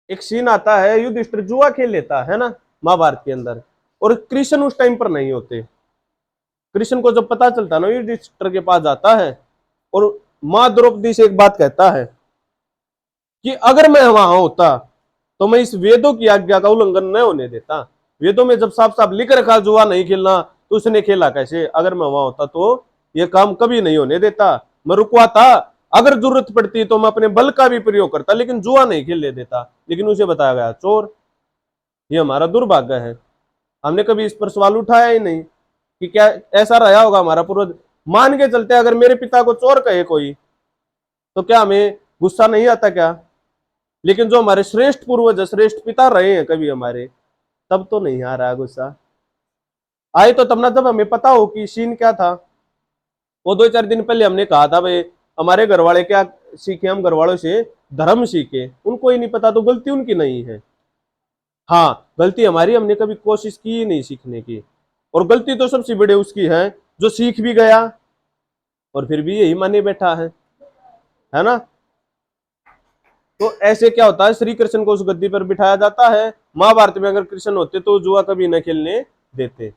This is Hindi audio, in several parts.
एक सीन आता है, युधिष्ठिर जुआ खेल लेता है ना महाभारत के अंदर, और कृष्ण उस टाइम पर नहीं होते। कृष्ण को जब पता चलता ना, युधिष्ठिर के पास जाता है और मां द्रौपदी से एक बात कहता है कि अगर मैं वहां होता तो मैं इस वेदों की आज्ञा का उल्लंघन न होने देता। वेदों में जब साफ साफ लिख रखा जुआ नहीं खेलना, तो उसने खेला कैसे? अगर मैं वहां होता तो यह काम कभी नहीं होने देता, मैं रुकवाता। अगर जरूरत पड़ती तो मैं अपने बल का भी प्रयोग करता, लेकिन जुआ नहीं खेलने देता। लेकिन उसे बताया गया चोर। ये हमारा दुर्भाग्य है, हमने कभी इस पर सवाल उठाया ही नहीं कि क्या ऐसा रहा होगा हमारा पूर्वज। मान के चलते अगर मेरे पिता को चोर कहे कोई, तो क्या हमें गुस्सा नहीं आता क्या? लेकिन जो हमारे श्रेष्ठ पूर्वज, श्रेष्ठ पिता रहे हैं कभी हमारे, तब तो नहीं आ रहा गुस्सा। आए तो तब ना जब हमें पता हो कि सीन क्या था। वो 2-4 दिन पहले हमने कहा था भाई हमारे घर वाले क्या सीखे, हम घर वालों से धर्म सीखे, उनको ही नहीं पता तो गलती उनकी नहीं है। हाँ, गलती हमारी, हमने कभी कोशिश की ही नहीं सीखने की। और गलती तो सबसे बड़ी उसकी है जो सीख भी गया और फिर भी यही माने बैठा है ना। तो ऐसे क्या होता है, श्री कृष्ण को उस गद्दी पर बिठाया जाता है। महाभारत में अगर कृष्ण होते तो जुआ कभी न खेलने देते।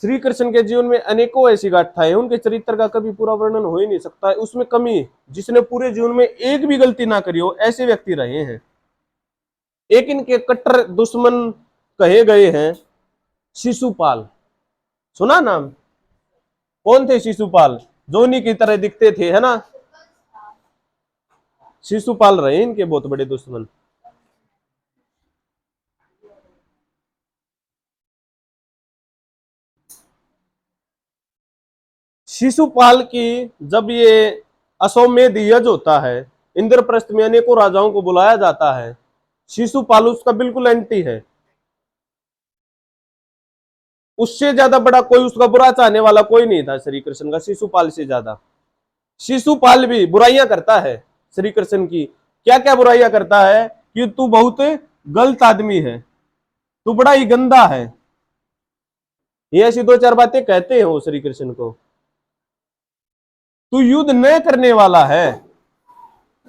श्री कृष्ण के जीवन में अनेकों ऐसी गाथाएं, उनके चरित्र का कभी पूरा वर्णन हो ही नहीं सकता है। उसमें कमी, जिसने पूरे जीवन में एक भी गलती ना करी हो, ऐसे व्यक्ति रहे हैं। एक इनके कट्टर दुश्मन कहे गए हैं शिशुपाल। सुना नाम? कौन थे शिशुपाल? जोनी की तरह दिखते थे, है ना। शिशुपाल रहे इनके बहुत बड़े दुश्मन। शिशुपाल की जब ये अश्वमेध यज्ञ होता है, इंद्रप्रस्थ में अनेकों राजाओं को बुलाया जाता है, शिशुपाल उसका बिल्कुल एंटी है। उससे ज्यादा बड़ा कोई उसका बुरा चाहने वाला कोई नहीं था श्री कृष्ण का, शिशुपाल से ज्यादा। शिशुपाल भी बुराइयां करता है श्री कृष्ण की। क्या क्या बुराइयां करता है कि तू बहुत गलत आदमी है, तू बड़ा ही गंदा है। ये ऐसी 2-4 बातें कहते हैं वो श्री कृष्ण को। तू युद्ध न करने वाला है,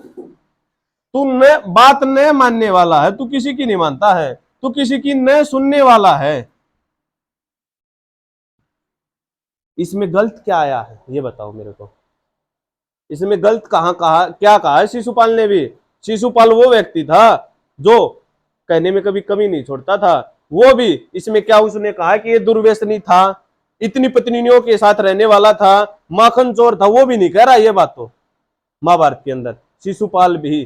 तू न बात न मानने वाला है, तू किसी की नहीं मानता है, तू किसी की न सुनने वाला है। इसमें गलत क्या आया है ये बताओ मेरे को। इसमें गलत कहां कहा, क्या कहा है शिशुपाल ने भी? शिशुपाल वो व्यक्ति था जो कहने में कभी कमी नहीं छोड़ता था। वो भी इसमें क्या उसने कहा कि ये दुर्व्यसनी था, इतनी पत्नियों के साथ रहने वाला था, माखन चोर था? वो भी नहीं कह रहा ये बात। तो महाभारत के अंदर शिशुपाल भी,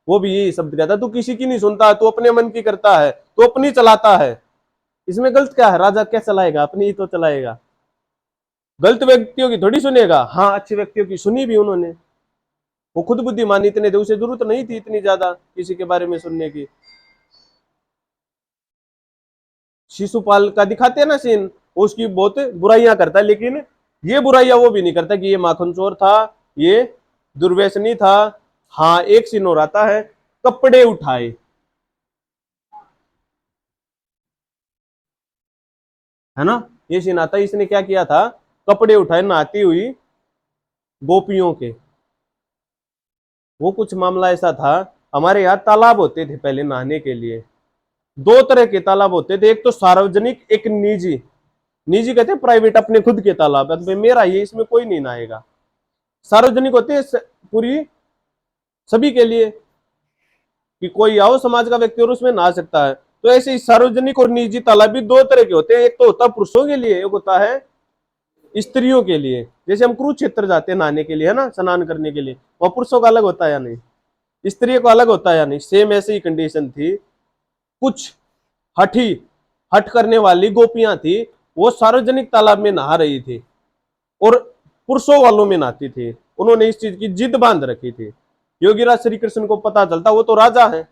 वो भी यही शब्द कहता, तू किसी की नहीं सुनता, तू अपने मन की करता है, तू अपनी चलाता है। इसमें गलत क्या है? राजा क्या चलाएगा? अपनी ही तो चलाएगा। गलत व्यक्तियों की थोड़ी सुनेगा। हाँ, अच्छे व्यक्तियों की सुनी भी उन्होंने। वो खुद बुद्धिमान इतने थे, उसे जरूरत नहीं थी इतनी ज्यादा किसी के बारे में सुनने की। शिशुपाल का दिखाते हैं ना सीन, उसकी बहुत बुराइयां करता है, लेकिन ये बुराइयां वो भी नहीं करता कि ये माखन चोर था, ये दुर्व्यसनी था। हाँ, एक सीन और आता है, कपड़े उठाए, है ना। ये सीन आता है, इसने क्या किया था? कपड़े उठाए नहाती हुई गोपियों के। वो कुछ मामला ऐसा था, हमारे यहाँ तालाब होते थे पहले नहाने के लिए। 2 तरह के तालाब होते थे, एक तो सार्वजनिक, एक निजी। निजी कहते हैं प्राइवेट, अपने खुद के तालाब है, मेरा ये, इसमें कोई नहीं नहाएगा। सार्वजनिक होते हैं पूरी सभी के लिए, कि कोई आओ समाज का व्यक्ति और उसमें नहा सकता है। तो ऐसे ही सार्वजनिक और निजी तालाब भी 2 तरह के होते हैं। एक तो होता है पुरुषों के लिए, एक होता है स्त्रियों के लिए। जैसे हम कुरुक्षेत्र जाते हैं नहाने के लिए, है ना, स्नान करने के लिए, वह पुरुषों का अलग होता है या नहीं, स्त्रियों का अलग होता है या नहीं? सेम ऐसी ही कंडीशन थी। कुछ हठी, हट करने वाली गोपियां थी, वो सार्वजनिक तालाब में नहा रही थी और पुरुषों वालों में नहाती थी। उन्होंने इस चीज की जिद बांध रखी थी। योगीराज श्री कृष्ण को पता चलता, वो तो राजा है,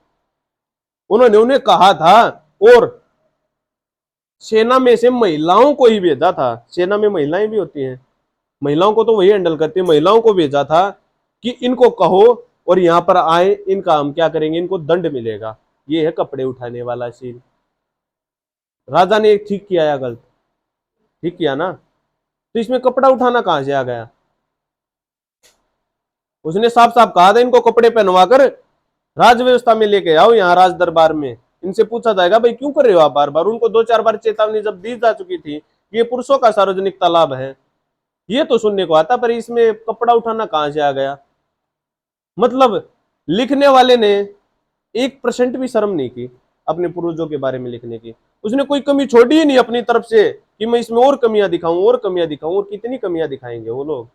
उन्होंने उन्हें कहा था, और सेना में से महिलाओं को ही भेजा था। सेना में महिलाएं भी होती हैं, महिलाओं को तो वही हैंडल करती है, महिलाओं को भेजा था कि इनको कहो और यहां पर आए, इनका हम क्या करेंगे, इनको दंड मिलेगा। ये है कपड़े उठाने वाला सीन। राजा ने ठीक किया या गलत? ठीक किया ना। तो इसमें कपड़ा उठाना कहां से आ गया? उसने साफ साफ कहा था इनको कपड़े पहनवा कर राज व्यवस्था में लेके आओ, यहाँ राज दरबार में इनसे पूछा जाएगा भाई क्यों कर रहे हो आप बार बार। उनको 2-4 बार चेतावनी जब दी जा चुकी थी, ये पुरुषों का सार्वजनिक तालाब है, ये तो सुनने को आता, पर इसमें कपड़ा उठाना कहां से आ गया। मतलब लिखने वाले ने 1% भी शर्म नहीं की अपने पूर्वजों के बारे में लिखने की। उसने कोई कमी छोड़ी ही नहीं अपनी तरफ से कि मैं इसमें और कमियां दिखाऊं और कमियां दिखाऊं, और कितनी कमियां दिखाएंगे वो लोग।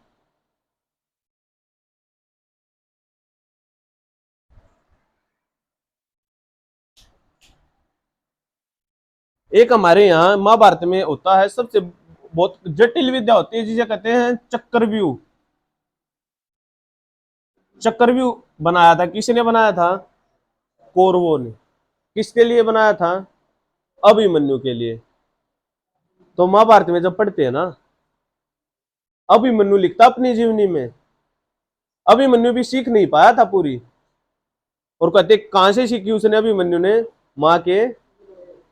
एक हमारे यहाँ महाभारत में होता है सबसे बहुत जटिल विद्या होती है जिसे कहते हैं चक्रव्यूह। चक्रव्यूह बनाया था, किसने बनाया था? कौरवों ने। किसके लिए बनाया था? अभिमन्यु के लिए। तो महाभारत में जब पढ़ते हैं ना, अभिमन्यु लिखता अपनी जीवनी में, अभिमन्यु भी सीख नहीं पाया था पूरी, और कहते कहां से सीखी उसने अभिमन्यु ने? मां के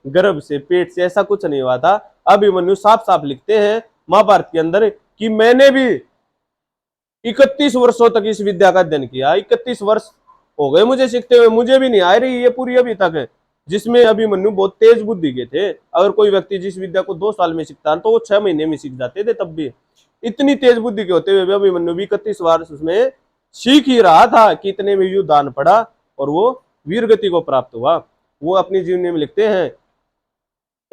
गर्भ से, पेट से, ऐसा कुछ नहीं हुआ था। अभिमन्यु साफ साफ लिखते हैं महाभारत के अंदर कि मैंने भी 31 वर्षों तक इस विद्या का अध्ययन किया। 31 वर्ष हो गए मुझे सीखते हुए, मुझे भी नहीं आ रही ये पूरी अभी तक है। जिसमें अभिमन्यु बहुत तेज बुद्धि के थे, अगर कोई व्यक्ति जिस विद्या को 2 साल में सीखता तो वो 6 महीने में सीख जाते थे। तब भी इतनी तेज बुद्धि के होते हुए भी अभिमन्यु भी 31 वर्ष उसमें सीख ही रहा था कि इतने में युद्ध आन पड़ा और वो वीर गति को प्राप्त हुआ। वो अपनी जीवनी में लिखते हैं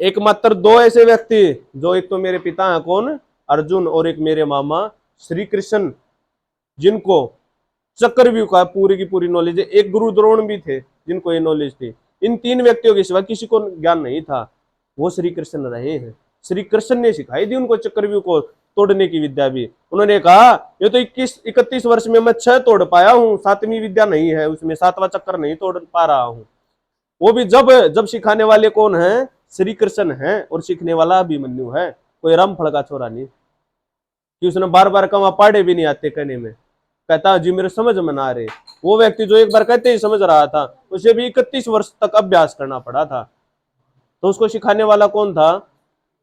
एकमात्र 2 ऐसे व्यक्ति, जो एक तो मेरे पिता हैं कौन, अर्जुन, और एक मेरे मामा श्री कृष्ण, जिनको चक्रव्यूह का पूरी की पूरी नॉलेज है। एक गुरु द्रोण भी थे जिनको ये नॉलेज थी। इन 3 व्यक्तियों के सिवा किसी को ज्ञान नहीं था, वो श्री कृष्ण रहे हैं। श्री कृष्ण ने सिखाई थी उनको चक्रव्यूह को तोड़ने की विद्या भी। उन्होंने कहा ये तो 31 वर्ष में मैं 6 तोड़ पाया हूं, 7वीं विद्या नहीं है उसमें, 7वां चक्कर नहीं तोड़ पा रहा हूं। वो भी जब जब सिखाने वाले कौन है? श्री कृष्ण है, और सीखने वाला अभिमन्यु है, कोई रामफल का छोरा नहीं कि उसने बार बार कहा पाड़े भी नहीं आते कहने में, कहता जी मेरे समझ में ना आ रहे। वो व्यक्ति जो एक बार कहते ही समझ रहा था, उसे भी 31 वर्ष तक अभ्यास करना पड़ा था। तो उसको सिखाने वाला कौन था?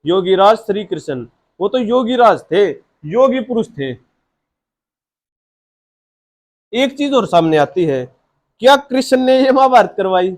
योगीराज श्री कृष्ण। वो तो योगीराज थे, योगी पुरुष थे। एक चीज और सामने आती है, क्या कृष्ण ने ये महाभारत करवाई?